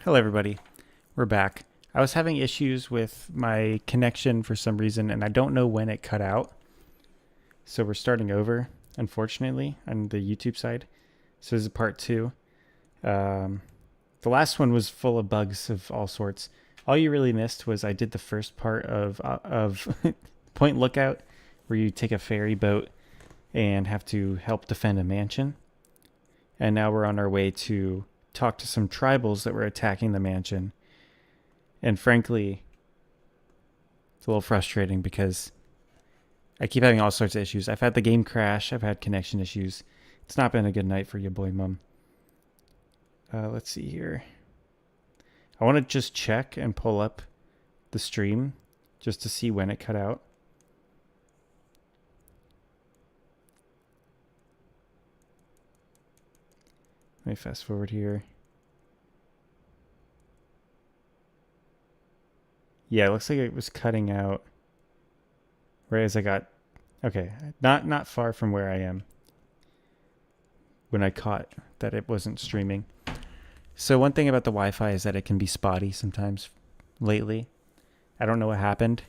Hello everybody, we're back. I was having issues with my connection for some reason and I don't know when it cut out. So we're starting over, unfortunately, on the YouTube side. So this is part two. The last one was full of bugs of all sorts. All you really missed was I did the first part of Point Lookout, where you take a ferry boat and have to help defend a mansion. And now we're on our way to talk to some tribals that were attacking the mansion. And frankly, it's a little frustrating because I keep having all sorts of issues. I've had the game crash. I've had connection issues. It's not been a good night for you, boy, mum. Let's see here. I want to just check and pull up the stream just to see when it cut out. Let me fast forward here. Yeah, it looks like it was cutting out right as I got... Okay, not far from where I am when I caught that it wasn't streaming. So one thing about the Wi-Fi is that it can be spotty sometimes lately. I don't know what happened.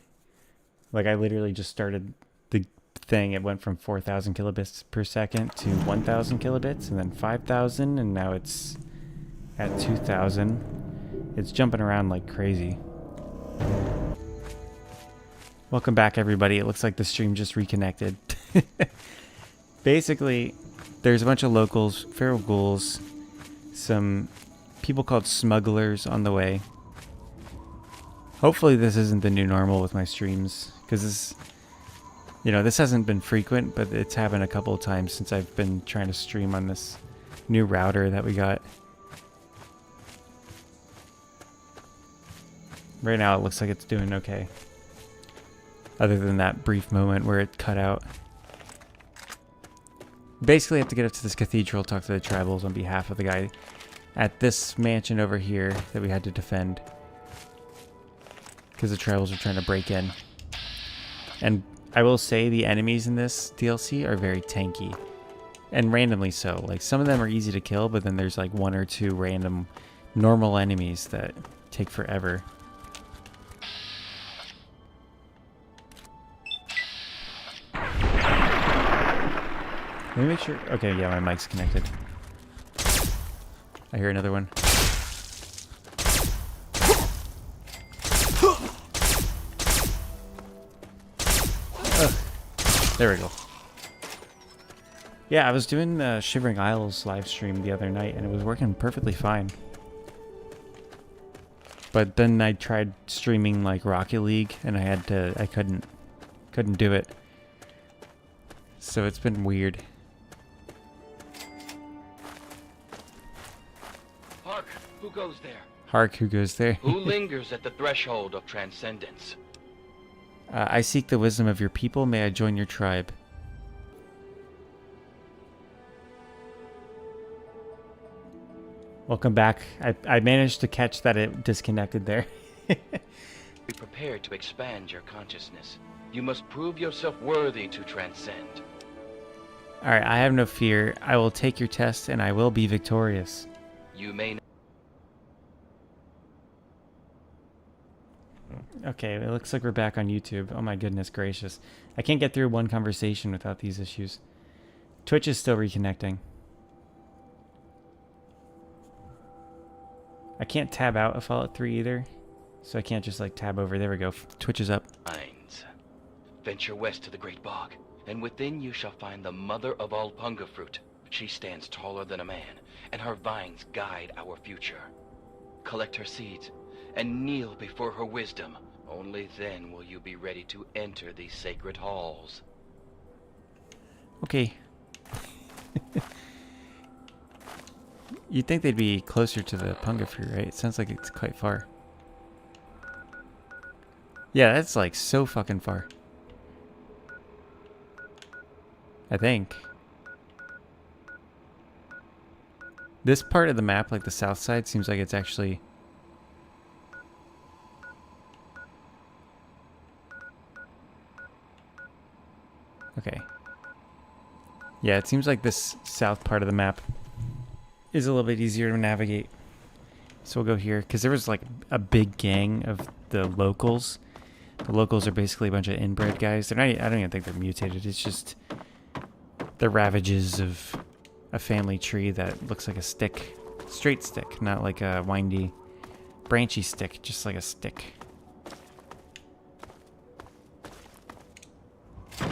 Like I literally just started the thing. It went from 4,000 kilobits per second to 1,000 kilobits and then 5,000 and now it's at 2,000. It's jumping around like crazy. Welcome back everybody. It looks like the stream just reconnected. Basically, there's a bunch of locals, feral ghouls, some people called smugglers on the way. Hopefully this isn't the new normal with my streams, because this hasn't been frequent, but it's happened a couple of times since I've been trying to stream on this new router that we got. Right now it looks like it's doing okay, other than that brief moment where it cut out. Basically I have to get up to this cathedral, talk to the tribals on behalf of the guy at this mansion over here that we had to defend, because the tribals are trying to break in. And I will say the enemies in this DLC are very tanky, and randomly so. Like some of them are easy to kill, but then there's like one or two random normal enemies that take forever. Let me make sure. Okay, yeah, my mic's connected. I hear another one. Ugh. There we go. Yeah, I was doing the Shivering Isles live stream the other night and it was working perfectly fine. But then I tried streaming like Rocket League and I couldn't do it. So it's been weird. Hark, who goes there? Hark, who goes there? Who lingers at the threshold of transcendence? I seek the wisdom of your people. May I join your tribe? Welcome back. I managed to catch that it disconnected there. Be prepared to expand your consciousness. You must prove yourself worthy to transcend. Alright, I have no fear. I will take your test and I will be victorious. You may not. Okay, it looks like we're back on YouTube. Oh my goodness gracious. I can't get through one conversation without these issues. Twitch is still reconnecting. I can't tab out of Fallout 3 either. So I can't just like tab over. There we go. Twitch is up. Minds. Venture west to the Great Bog, and within you shall find the mother of all punga fruit. She stands taller than a man, and her vines guide our future. Collect her seeds, and kneel before her wisdom. Only then will you be ready to enter these sacred halls. Okay. You'd think they'd be closer to the punga fruit, right? It sounds like it's quite far. Yeah, that's like so fucking far. I think. This part of the map, like the south side, seems like it's actually... Okay. Yeah, it seems like this south part of the map is a little bit easier to navigate. So we'll go here because there was like a big gang of the locals. The locals are basically a bunch of inbred guys. They're not. I don't even think they're mutated. It's just the ravages of a family tree that looks like a stick, straight stick, not like a windy, branchy stick, just like a stick.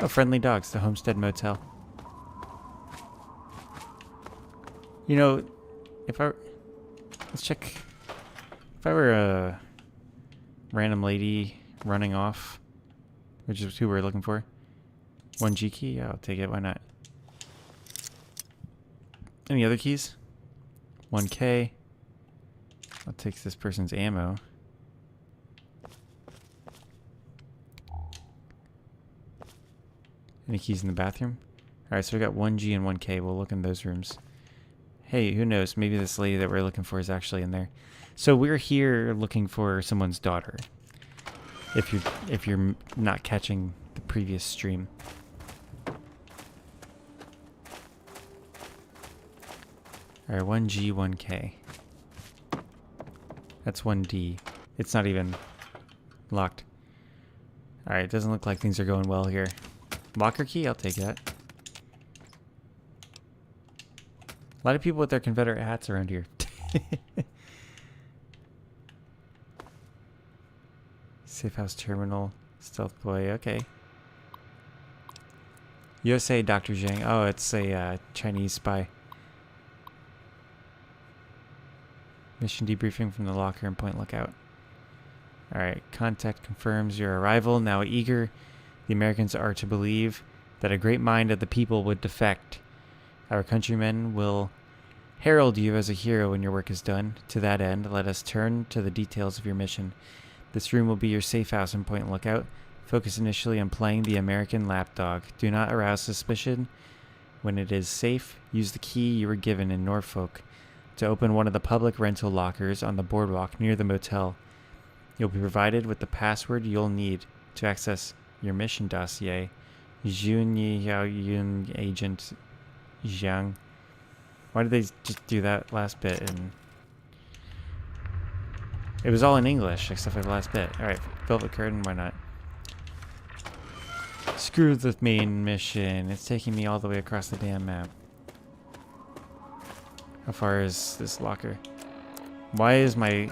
Oh, friendly dogs. The Homestead Motel. You know, let's check. If I were a random lady running off, which is who we're looking for, 1G key, yeah, I'll take it. Why not? Any other keys? 1K. I'll take this person's ammo. Any keys in the bathroom? Alright, so we got 1G and 1K. We'll look in those rooms. Hey, who knows? Maybe this lady that we're looking for is actually in there. So we're here looking for someone's daughter. If you're not catching the previous stream. Alright, 1G, 1K. That's 1D. It's not even locked. Alright, it doesn't look like things are going well here. Locker key? I'll take that. A lot of people with their Confederate hats around here. Safe house terminal. Stealth boy. Okay. USA Dr. Zhang. Oh, it's a Chinese spy. Mission debriefing from the locker and point lookout. Alright. Contact confirms your arrival. Now eager, the Americans are to believe that a great mind of the people would defect. Our countrymen will herald you as a hero when your work is done. To that end, let us turn to the details of your mission. This room will be your safe house and point lookout. Focus initially on playing the American lapdog. Do not arouse suspicion. When it is safe, use the key you were given in Norfolk to open one of the public rental lockers on the boardwalk near the motel. You'll be provided with the password you'll need to access your mission dossier. Jun Yun Agent Zhang. Why did they just do that last bit? And it was all in English except for the last bit. Alright, Velvet Curtain, why not? Screw the main mission. It's taking me all the way across the damn map. How far is this locker? Why is my...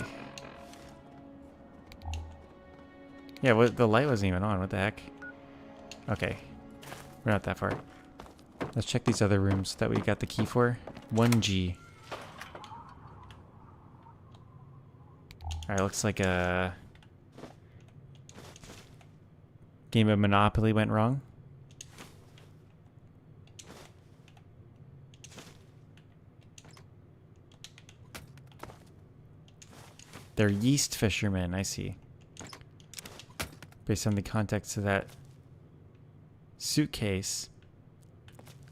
Yeah, the light wasn't even on. What the heck? Okay. We're not that far. Let's check these other rooms that we got the key for. 1G. Alright, looks like a game of Monopoly went wrong. They're yeast fishermen, I see. Based on the context of that suitcase,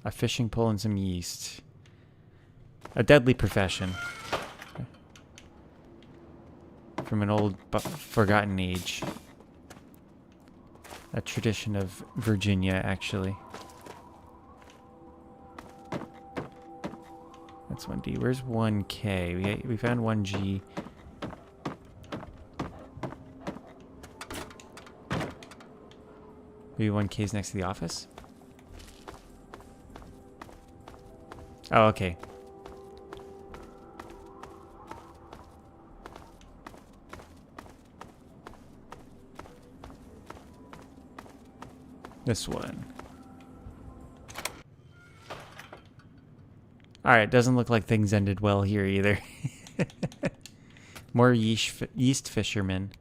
a fishing pole and some yeast. A deadly profession. From an old but forgotten age. A tradition of Virginia, actually. That's 1D. Where's 1K? We found 1G. Maybe 1K's next to the office? Oh, okay. This one. Alright, doesn't look like things ended well here either. More yeast fishermen.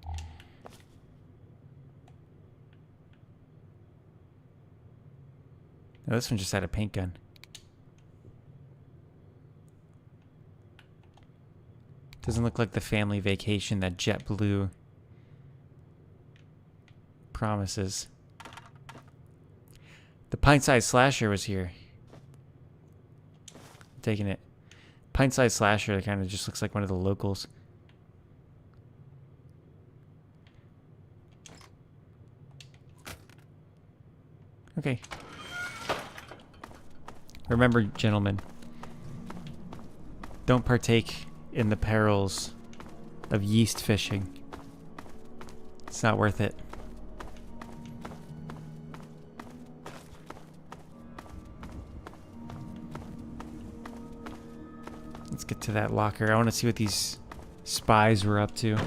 Oh, this one just had a paint gun. Doesn't look like the family vacation that JetBlue promises. The pint-sized slasher was here. I'm taking it. Pint-sized slasher kind of just looks like one of the locals. Okay. Remember, gentlemen, don't partake in the perils of yeast fishing. It's not worth it. Let's get to that locker. I want to see what these spies were up to.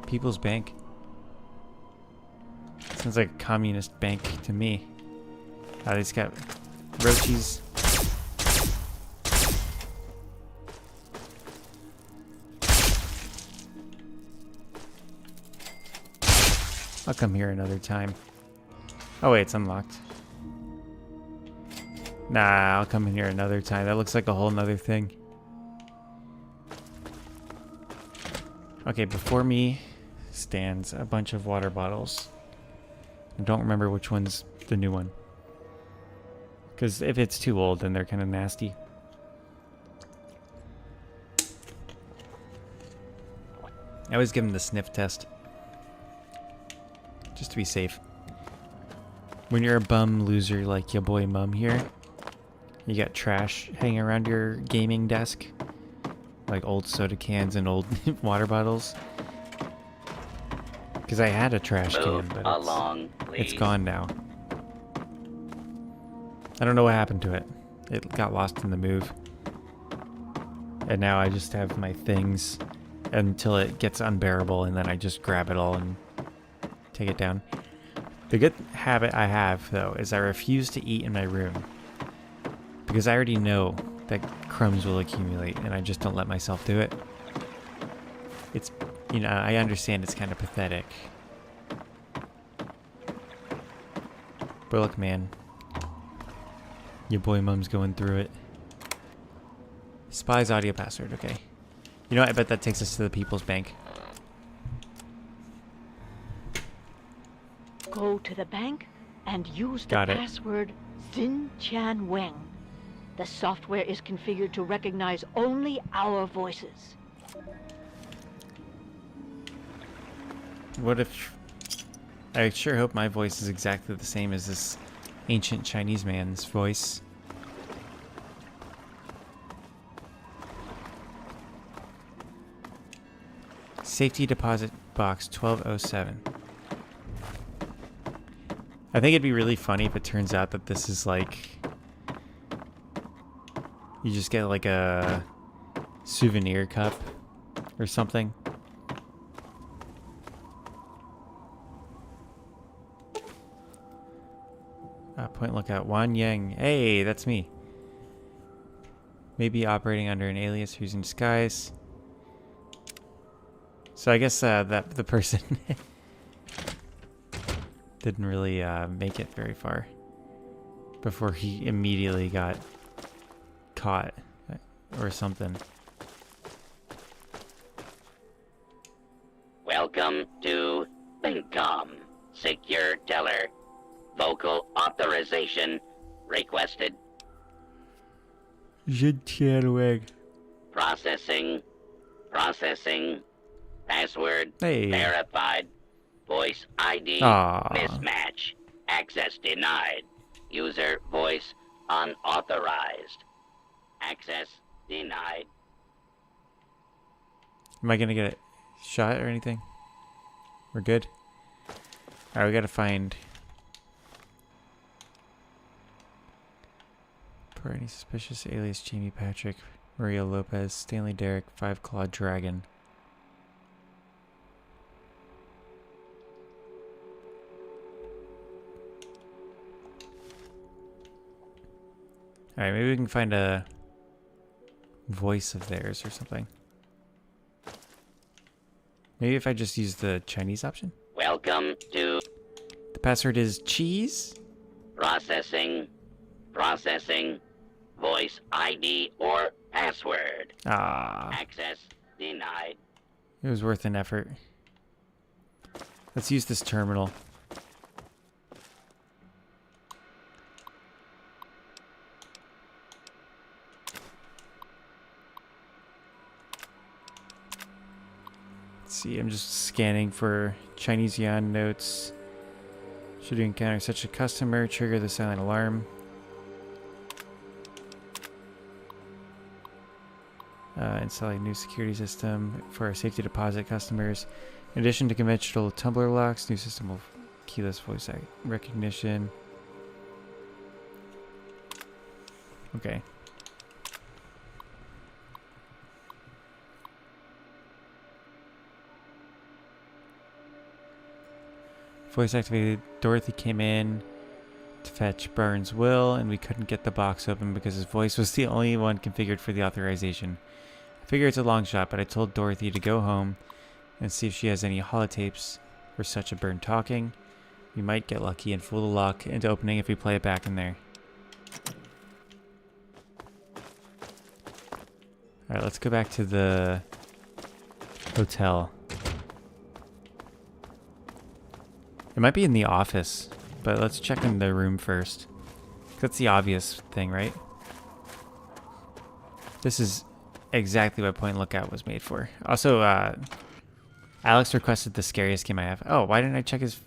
People's Bank. Sounds like a communist bank to me. They's got roaches. I'll come here another time. Oh wait, it's unlocked. Nah, I'll come in here another time. That looks like a whole nother thing. Okay, before me stands a bunch of water bottles. I don't remember which one's the new one. Because if it's too old, then they're kind of nasty. I always give them the sniff test. Just to be safe. When you're a bum loser like your boy Mum here, you got trash hanging around your gaming desk. Like old soda cans and old water bottles. Because I had a trash can, but it's gone now. I don't know what happened to it. It got lost in the move. And now I just have my things until it gets unbearable, and then I just grab it all and take it down. The good habit I have, though, is I refuse to eat in my room. Because I already know that crumbs will accumulate, and I just don't let myself do it. It's, you know, I understand it's kind of pathetic. But look, man. Your boy Mum's going through it. Spy's audio password, okay. You know what? I bet that takes us to the People's Bank. Go to the bank and use the Got it. password Xin Chan Weng. The software is configured to recognize only our voices. What if... I sure hope my voice is exactly the same as this ancient Chinese man's voice. Safety deposit box 1207. I think it'd be really funny if it turns out that this is like... You just get like a souvenir cup or something. Point lookout. Wan Yang. Hey, that's me. Maybe operating under an alias who's in disguise. So I guess that the person didn't really make it very far before he immediately got caught or something. Welcome to Lincom. Secure teller. Vocal authorization requested. Processing. Processing. Password Hey. verified. Voice ID Aww. mismatch. Access denied. User voice unauthorized. Access denied. Am I gonna get a shot or anything? We're good? Alright, we gotta find... Any suspicious alias Jamie Patrick, Maria Lopez, Stanley Derrick, 5 Clawed Dragon. Alright, maybe we can find a voice of theirs or something. Maybe if I just use the Chinese option? Welcome to The password is cheese? processing. Processing. Voice ID or password. Access denied. It was worth an effort. Let's use this terminal. Let's see, I'm just scanning for Chinese yuan notes. Should you encounter such a customer, trigger the silent alarm. Installing new security system for our safety deposit customers. In addition to conventional tumbler locks, new system of keyless voice recognition. Okay. Voice activated. Dorothy came in to fetch Burns' will, and we couldn't get the box open because his voice was the only one configured for the authorization. I figure it's a long shot, but I told Dorothy to go home and see if she has any holotapes for such a Burn talking. We might get lucky and fool the lock into opening if we play it back in there. Alright, let's go back to the hotel. It might be in the office, but let's check in the room first. That's the obvious thing, right? This is exactly what Point Lookout was made for. Also, Alex requested the scariest game I have. Oh, why didn't I check his...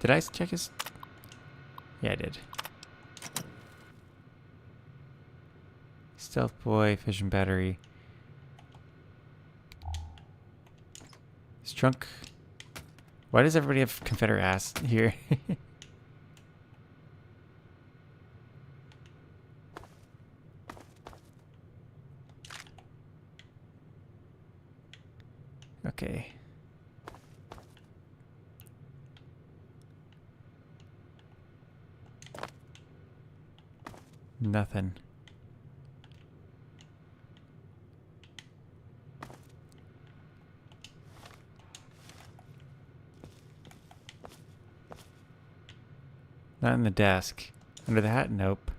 Did I check his... Yeah, I did. Stealth Boy, Fission Battery. His trunk... Why does everybody have Confederate ass here? Okay. Nothing. Not in the desk. Under the hat? Nope.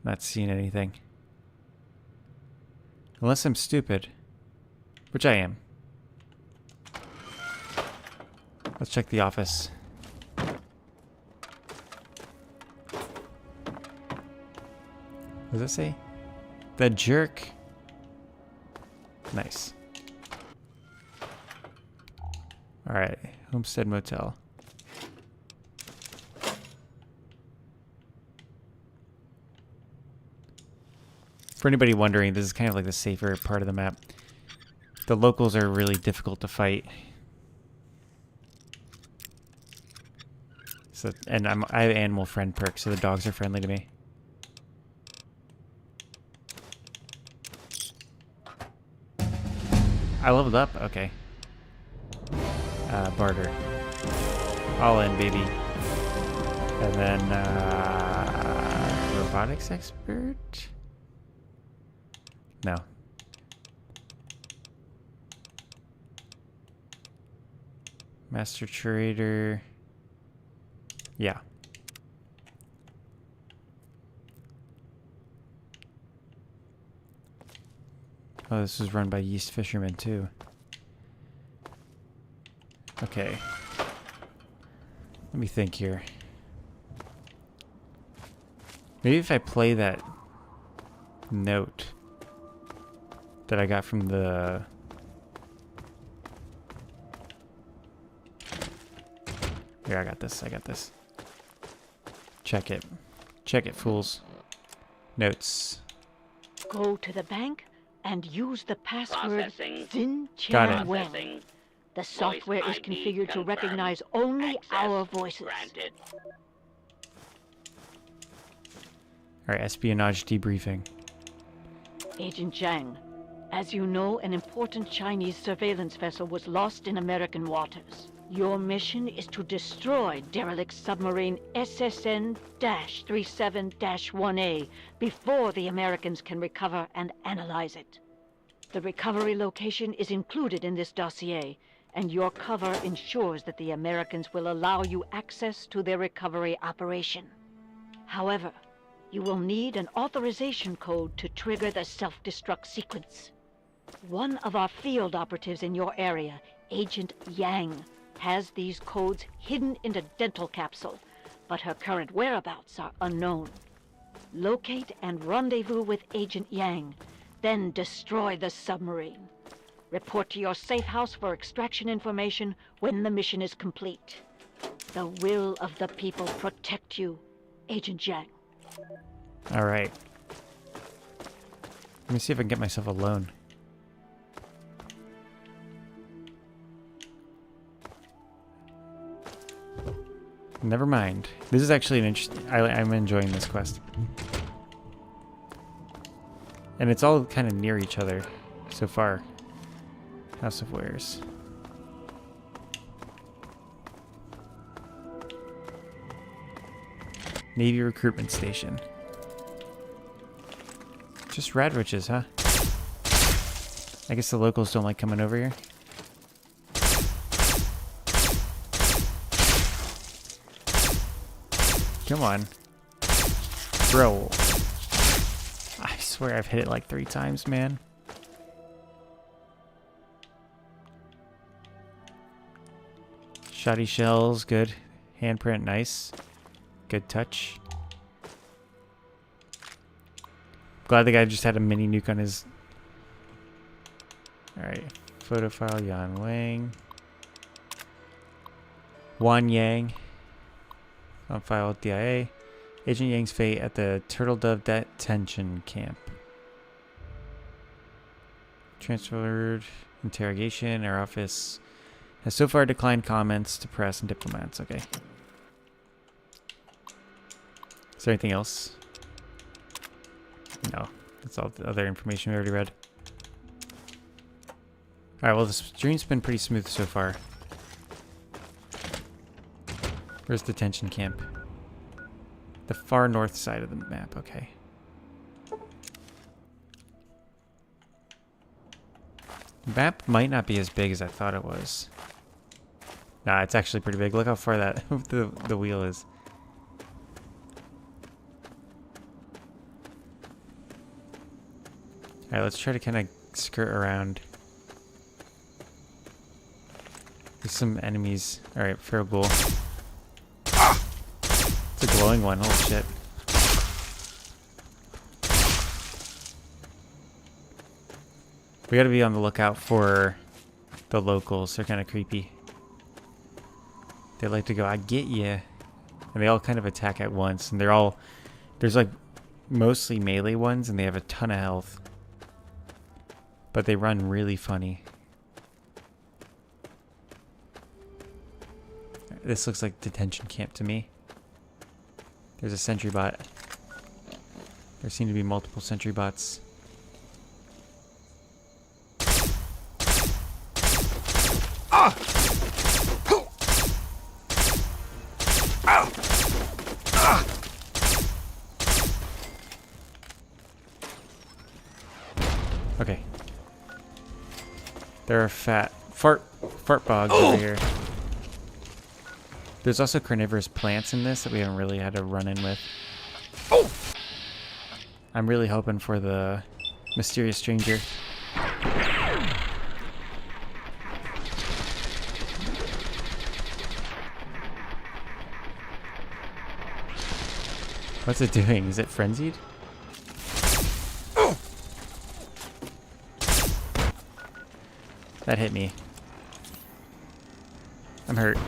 Not seeing anything. Unless I'm stupid. Which I am. Let's check the office. What does it say? The jerk. Nice. Alright, Homestead Motel. For anybody wondering, this is kind of like the safer part of the map. The locals are really difficult to fight. So, and I have animal friend perk, so the dogs are friendly to me. I leveled up? Okay. Barter. All in, baby. And then, robotics expert? No. Master trader. Yeah. Oh, this was run by Yeast Fisherman too. Okay. Let me think here. Maybe if I play that note that I got from the... Here, I got this. I got this. Check it. Check it, fools. Notes. Go to the bank and use the password Xin Got Qian it. Weng. The software is configured to recognize only our voices. Granted. Alright, espionage debriefing. Agent Zhang, as you know, an important Chinese surveillance vessel was lost in American waters. Your mission is to destroy derelict submarine SSN-37-1A before the Americans can recover and analyze it. The recovery location is included in this dossier, and your cover ensures that the Americans will allow you access to their recovery operation. However, you will need an authorization code to trigger the self-destruct sequence. One of our field operatives in your area, Agent Yang, has these codes hidden in a dental capsule, but her current whereabouts are unknown. Locate and rendezvous with Agent Yang, then destroy the submarine. Report to your safe house for extraction information when the mission is complete. The will of the people protect you, Agent Yang. All right. Let me see if I can get myself a loan. Never mind. This is actually an interesting... I'm enjoying this quest. And it's all kind of near each other so far. House of Wares. Navy Recruitment Station. Just rad witches, huh? I guess the locals don't like coming over here. Come on. Bro. I swear I've hit it like 3 times, man. Shoddy shells, good. Handprint, nice. Good touch. Glad the guy just had a mini nuke on his... Alright. Photo file, Yan Wang. Wan Yang. On file with DIA. Agent Yang's fate at the Turtle Dove detention camp. Transferred interrogation. Our office has so far declined comments to press and diplomats. Okay. Is there anything else? No. That's all the other information we already read. Alright, well, the stream's been pretty smooth so far. Where's the detention camp? The far north side of the map, okay. The map might not be as big as I thought it was. Nah, it's actually pretty big. Look how far that the wheel is. Alright, let's try to kind of skirt around. There's some enemies. Alright, Feral Ghoul. It's a glowing one, holy shit. We gotta be on the lookout for the locals. They're kind of creepy. They like to go, I get ya. And they all kind of attack at once. And they're all... There's like mostly melee ones and they have a ton of health. But they run really funny. This looks like detention camp to me. There's a sentry bot. There seem to be multiple sentry bots. Ah! Ah! Okay. There are fart bogs over here. There's also carnivorous plants in this that we haven't really had to run in with. I'm really hoping for the mysterious stranger. What's it doing? Is it frenzied? That hit me. I'm hurt.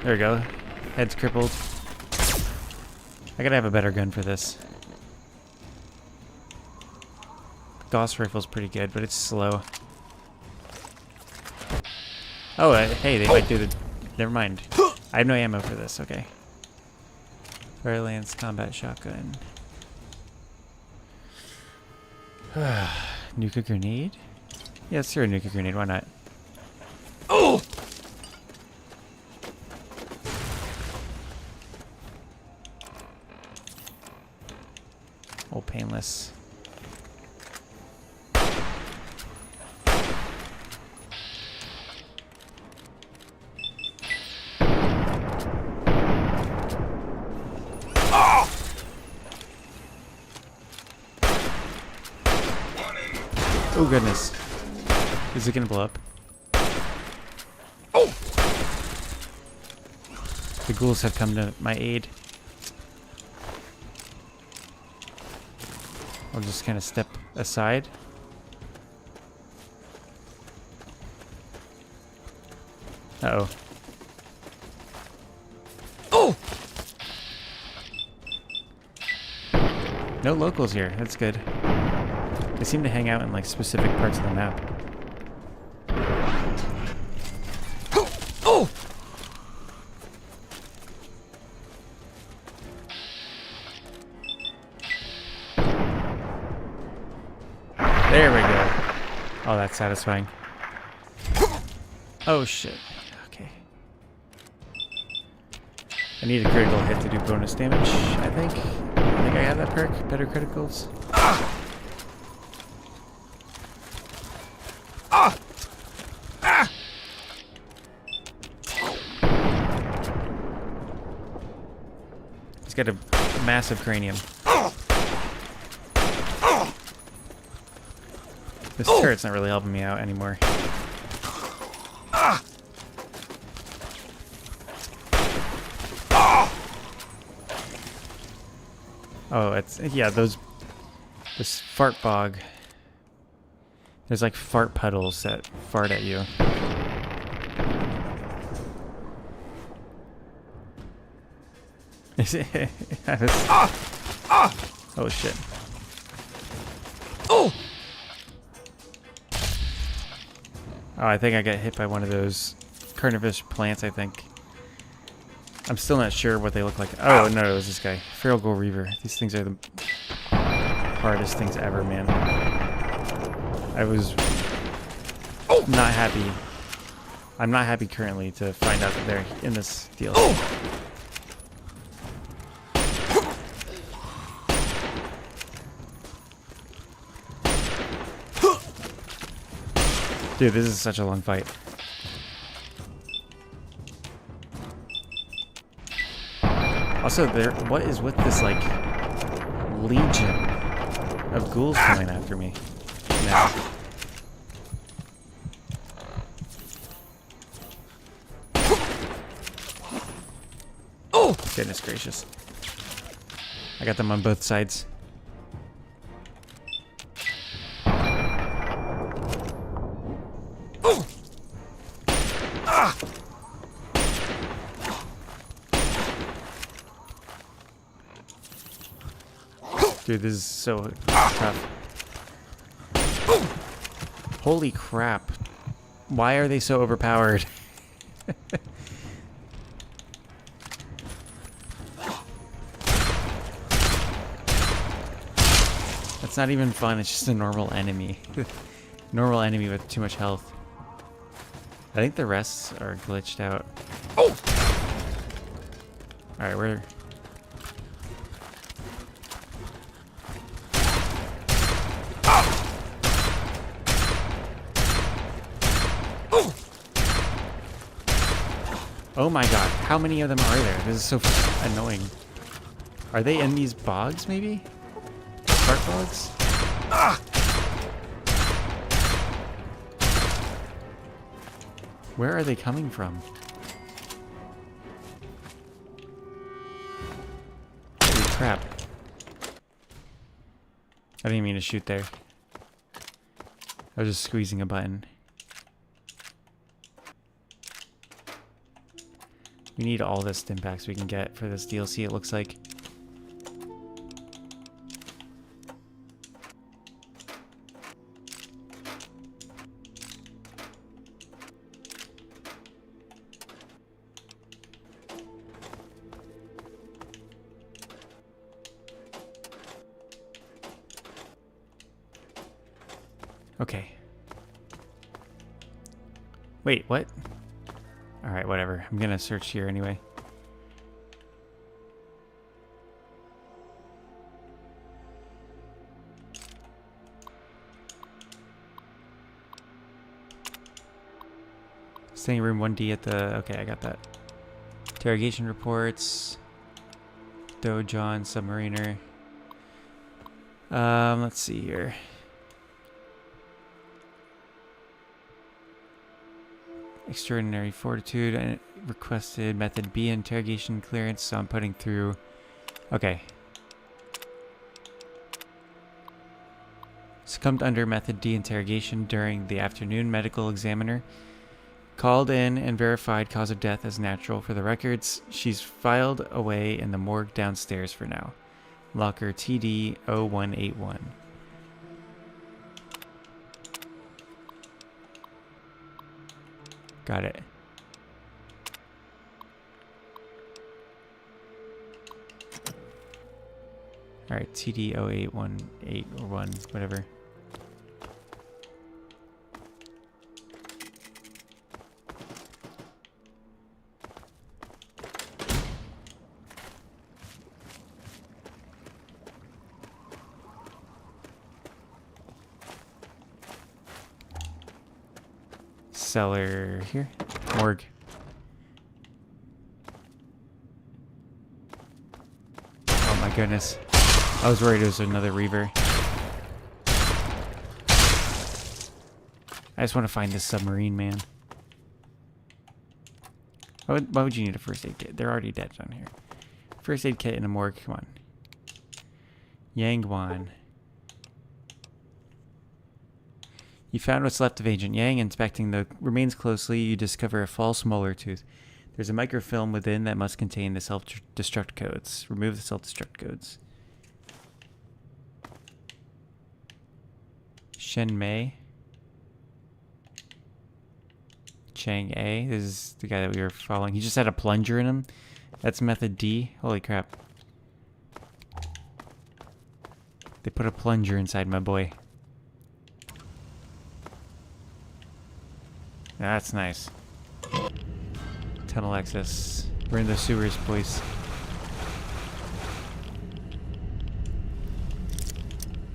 There we go. Head's crippled. I gotta have a better gun for this. Gauss rifle's pretty good, but it's slow. Oh, hey, they might do the... Never mind. I have no ammo for this, okay. Fairlance combat shotgun. Nuka grenade? Yeah, let's throw a nuka grenade, why not? Oh! Oh, painless. Oh goodness. Is it gonna blow up? Oh! The ghouls have come to my aid. I'll just kind of step aside. Uh-oh. Oh! No locals here. That's good. They seem to hang out in like specific parts of the map. Oh! There we go. Oh, that's satisfying. Oh shit. Okay. I need a critical hit to do bonus damage, I think. I think I have that perk. Better criticals. He's got a massive cranium. This turret's not really helping me out anymore. Oh, it's, yeah, this fart bog. There's like fart puddles that fart at you. Oh shit. Oh! Oh, I think I got hit by one of those carnivorous plants, I think. I'm still not sure what they look like. Oh, no, it was this guy. Feral Ghoul Reaver. These things are the hardest things ever, man. I was not happy. I'm not happy currently to find out that they're in this deal. Dude, this is such a long fight. Also, what is with this, like, legion of ghouls coming after me now? Oh! Goodness gracious. I got them on both sides. Dude, this is so tough. Holy crap. Why are they so overpowered? That's not even fun, it's just a normal enemy. Normal enemy with too much health. I think the rest are glitched out. Oh! Alright, we're... Oh my god, how many of them are there? This is so annoying. Are they in these bogs, maybe? Fart bogs? Where are they coming from? Holy crap. I didn't mean to shoot there. I was just squeezing a button. We need all the stimpaks we can get for this DLC, it looks like. Okay. Wait, what? Alright, whatever. I'm gonna search here anyway. Staying room 1D at the... Okay, I got that. Interrogation reports. Dojon, Submariner. Let's see here. Extraordinary fortitude and requested method B interrogation clearance, so I'm putting through. Okay. Succumbed under Method D interrogation during the afternoon. Medical examiner called in and verified cause of death as natural. For the records, she's filed away in the morgue downstairs for now. Locker TD 0181. Got it. Alright, TD 0818 or 1, whatever. Cellar here. Morgue. Oh my goodness. I was worried it was another Reaver. I just want to find this submarine, man. Why would you need a first aid kit? They're already dead down here. First aid kit in a morgue. Come on. Yangwan. You found what's left of Agent Yang. Inspecting the remains closely, you discover a false molar tooth. There's a microfilm within that must contain the self-destruct codes. Remove the self-destruct codes. Shen Mei. Chang A. This is the guy that we were following. He just had a plunger in him. That's Method D. Holy crap. They put a plunger inside my boy. That's nice. Tunnel access. We're in the sewers, boys.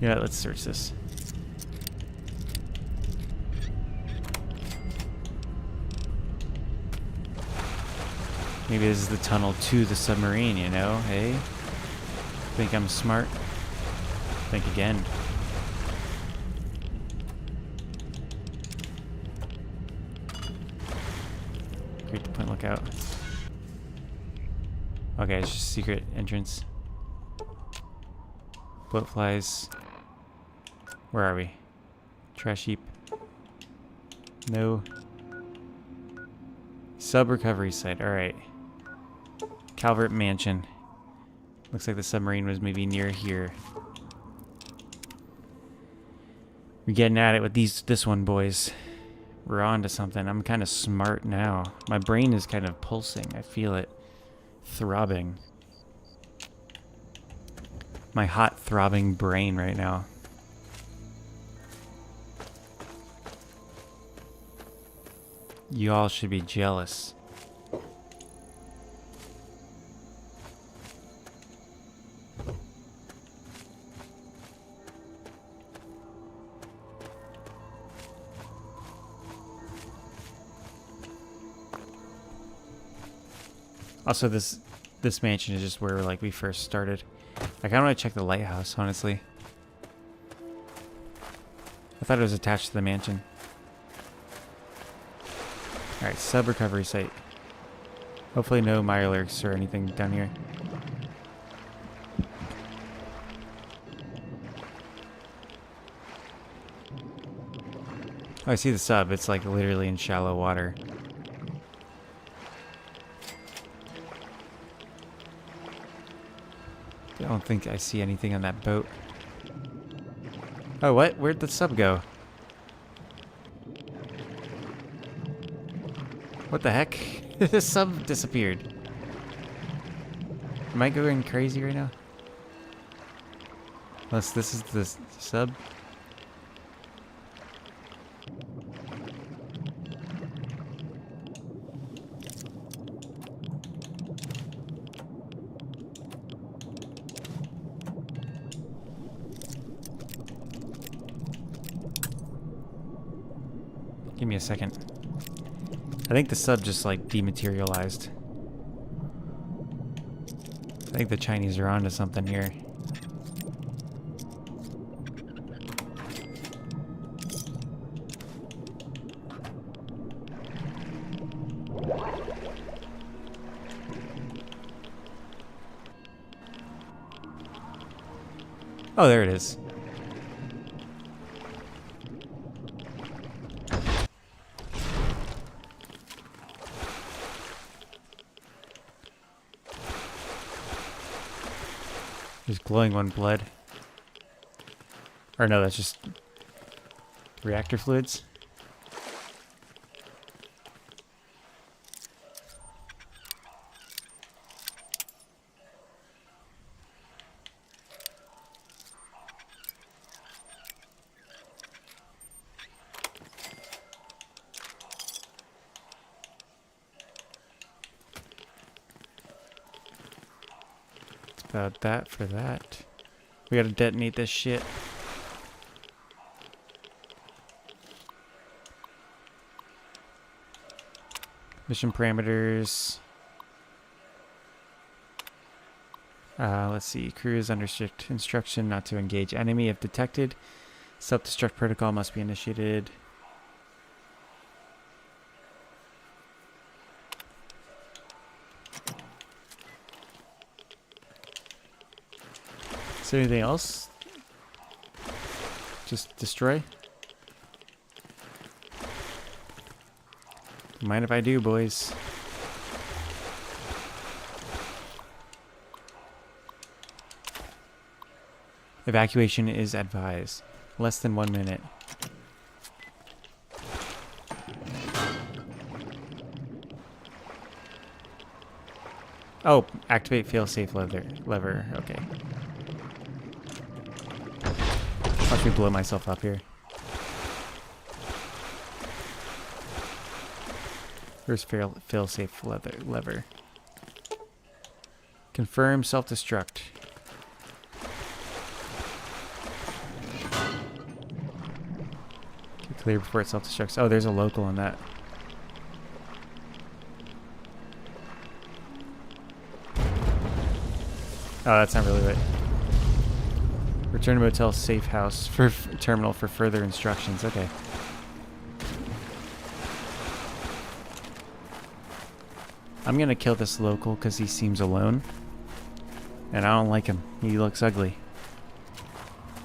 Yeah, let's search this. Maybe this is the tunnel to the submarine, you know? Hey? Think I'm smart? Think again. Great point lookout. Okay, it's just secret entrance. Boat flies. Where are we? Trash heap. No. Sub recovery site. Alright. Calvert Mansion. Looks like the submarine was maybe near here. We're getting at it with this one, boys. We're on to something. I'm kind of smart now. My brain is kind of pulsing. I feel it throbbing. My hot throbbing brain right now. You all should be jealous. Also, this mansion is just where like we first started. I kind of want to check the lighthouse, honestly. I thought it was attached to the mansion. Alright, sub recovery site. Hopefully no Mirelurks or anything down here. Oh, I see the sub. It's like literally in shallow water. I don't think I see anything on that boat. Oh, what? Where'd the sub go? What the heck? The sub disappeared. Am I going crazy right now? Unless this is the sub. Give me a second. I think the sub just like dematerialized. I think the Chinese are onto something here. Oh, there it is. There's glowing one blood. Or no, that's just reactor fluids. About that for that. We gotta detonate this shit. Mission parameters. Let's see. Crew is under strict instruction not to engage enemy if detected. Self-destruct protocol must be initiated. Is there anything else? Just destroy? Mind if I do, boys? Evacuation is advised. Less than 1 minute. Oh, activate fail-safe lever. Okay. Watch me blow myself up here. Where's fail-safe lever? Confirm self-destruct. Clear before it self-destructs. Oh, there's a local on that. Oh, that's not really right. Return to motel safe house for terminal for further instructions. Okay. I'm gonna kill this local because he seems alone. And I don't like him. He looks ugly.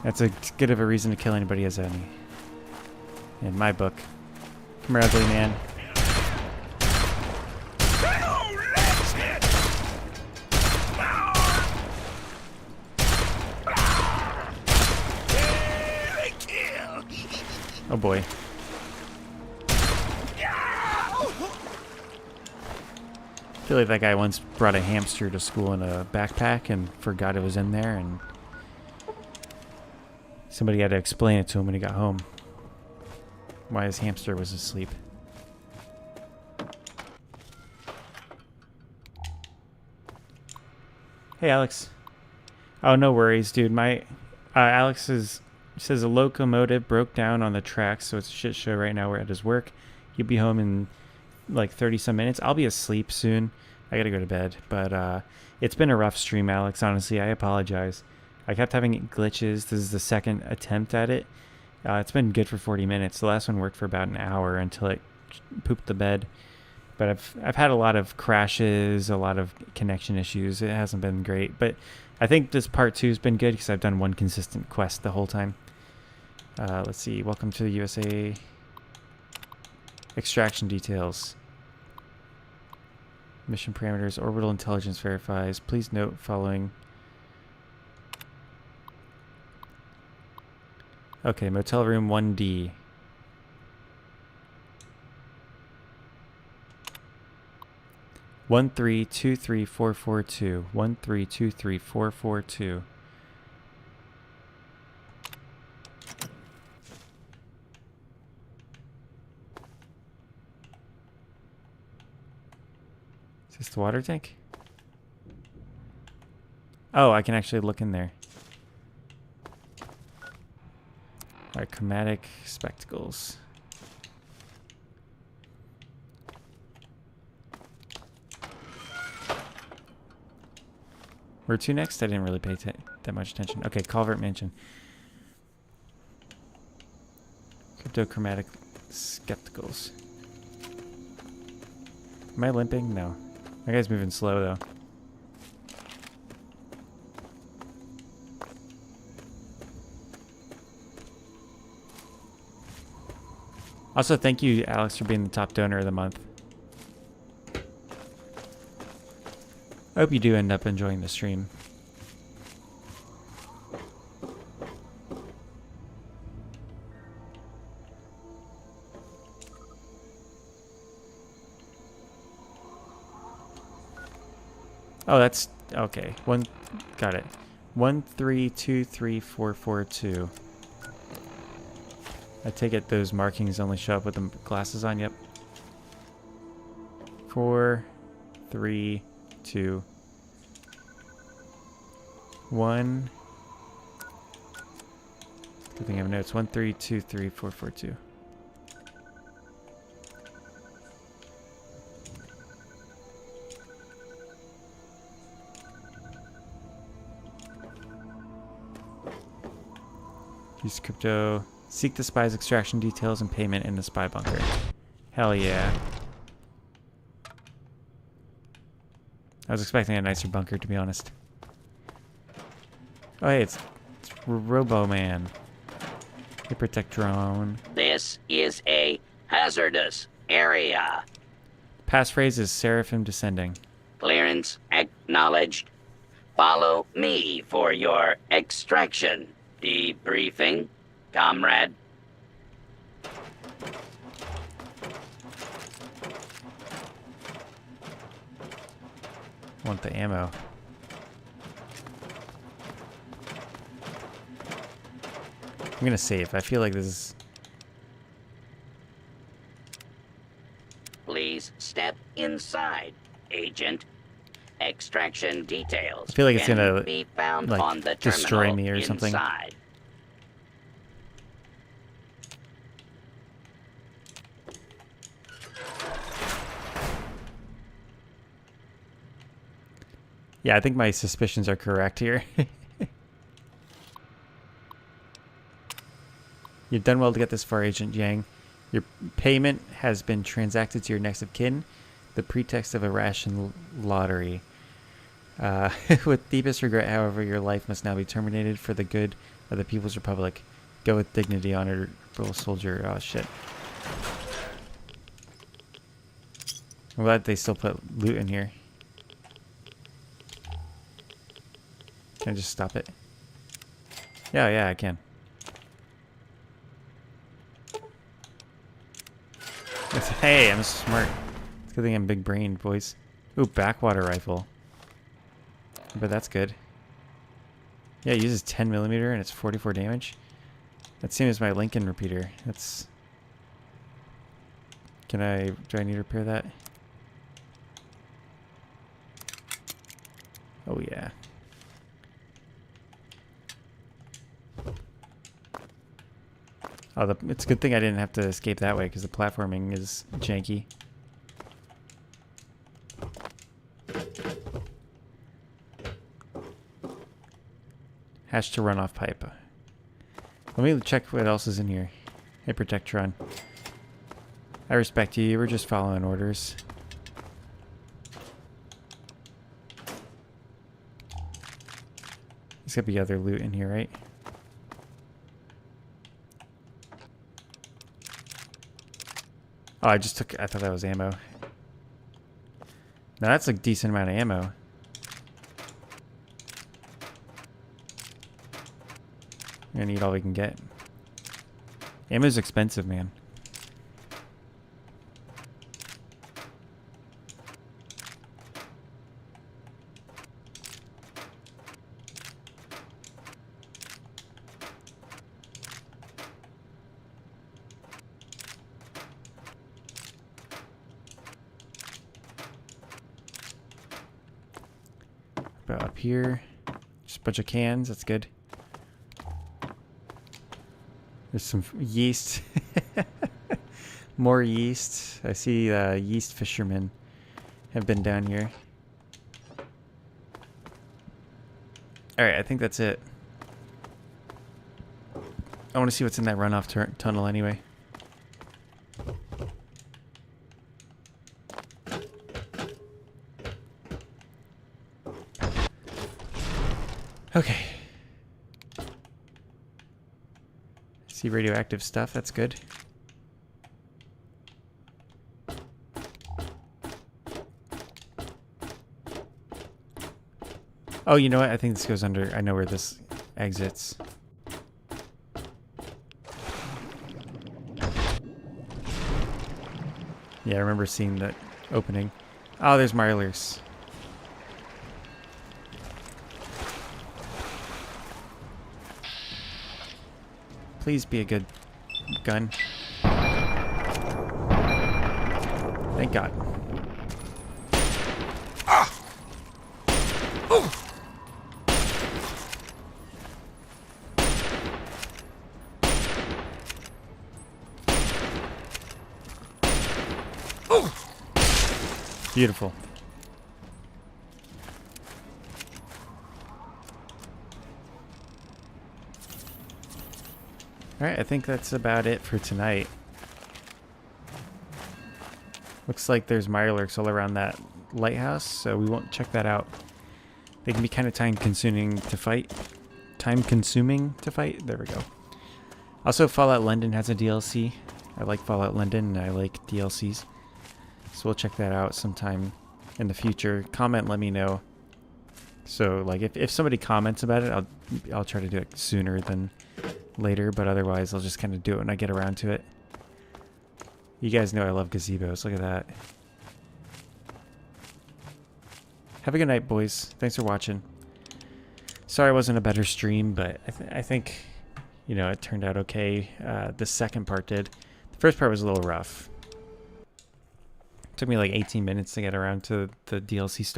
That's a good of a reason to kill anybody as any. In my book. Come here, ugly man. Oh boy. I feel like that guy once brought a hamster to school in a backpack and forgot it was in there, and somebody had to explain it to him when he got home. Why his hamster was asleep. Hey, Alex. Oh, no worries, dude. My Alex says a locomotive broke down on the tracks, so it's a shit show right now. We're at his work. He'll be home in like 30 some minutes. I'll be asleep soon. I gotta go to bed. But it's been a rough stream, Alex. Honestly, I apologize. I kept having glitches. This is the second attempt at it. It's been good for 40 minutes. The last one worked for about an hour until it pooped the bed. But I've had a lot of crashes, a lot of connection issues. It hasn't been great. But I think this part 2 has been good because I've done one consistent quest the whole time. Let's see. Welcome to the USA. Extraction details. Mission parameters. Orbital intelligence verifies. Please note following. Okay, motel room 1D. One 1323442. 1323442. Is this the water tank? Oh, I can actually look in there. Alright, chromatic spectacles. Where to next? I didn't really pay that much attention. Okay, Culvert Mansion. Cryptochromatic spectacles. Am I limping? No. My guy's moving slow, though. Also, thank you, Alex, for being the top donor of the month. I hope you do end up enjoying the stream. Oh, that's okay. Got it. 1323442. I take it those markings only show up with the glasses on. Yep. 4, 3, 2, 1. Good thing I have notes. 1323442. Use crypto. Seek the spy's extraction details and payment in the spy bunker. Hell yeah. I was expecting a nicer bunker, to be honest. Oh, hey, it's Robo-Man. Hey, protect drone. This is a hazardous area. Passphrase is Seraphim descending. Clearance acknowledged. Follow me for your extraction. Debriefing, comrade. Want the ammo. I'm gonna save. I feel like this is... Please step inside, Agent. Extraction details I feel like it's can gonna, be found like, on the destroy terminal me or something. inside. Yeah, I think my suspicions are correct here. You've done well to get this far, Agent Yang. Your payment has been transacted to your next of kin, the pretext of a ration lottery. With deepest regret, however, your life must now be terminated for the good of the People's Republic. Go with dignity, honorable soldier. Oh, shit. I'm glad they still put loot in here. Can I just stop it? Yeah, I can. Hey, I'm smart. It's a good thing I'm big-brained, boys. Ooh, backwater rifle. But that's good. Yeah, it uses 10mm and it's 44 damage. That same as my Lincoln repeater. That's... do I need to repair that? Oh, yeah. Oh, it's a good thing I didn't have to escape that way because the platforming is janky. Hatch to runoff pipe. Let me check what else is in here. Hey, Protectron. I respect you. You were just following orders. There's gotta be other loot in here, right? Oh, I thought that was ammo. Now that's a decent amount of ammo. We're gonna need all we can get. Ammo's expensive, man. About up here, just a bunch of cans. That's good. There's some yeast. More yeast. I see yeast fishermen have been down here. Alright, I think that's it. I want to see what's in that runoff tunnel anyway. Okay. See radioactive stuff, that's good. Oh, you know what? I think this goes under... I know where this exits. Yeah, I remember seeing that opening. Oh, there's Marlers. Please be a good gun. Thank God. Beautiful. Alright, I think that's about it for tonight. Looks like there's Mirelurks all around that lighthouse, so we won't check that out. They can be kind of time-consuming to fight. Time-consuming to fight? There we go. Also, Fallout London has a DLC. I like Fallout London, and I like DLCs. So we'll check that out sometime in the future. Comment, let me know. So, like, if somebody comments about it, I'll try to do it sooner than later, but otherwise I'll just kind of do it when I get around to it. You guys know I love gazebos. Look at that. Have a good night, boys. Thanks for watching. Sorry it wasn't a better stream, but I think, you know, it turned out okay. The second part did. The first part was a little rough. Took me like 18 minutes to get around to the DLC start.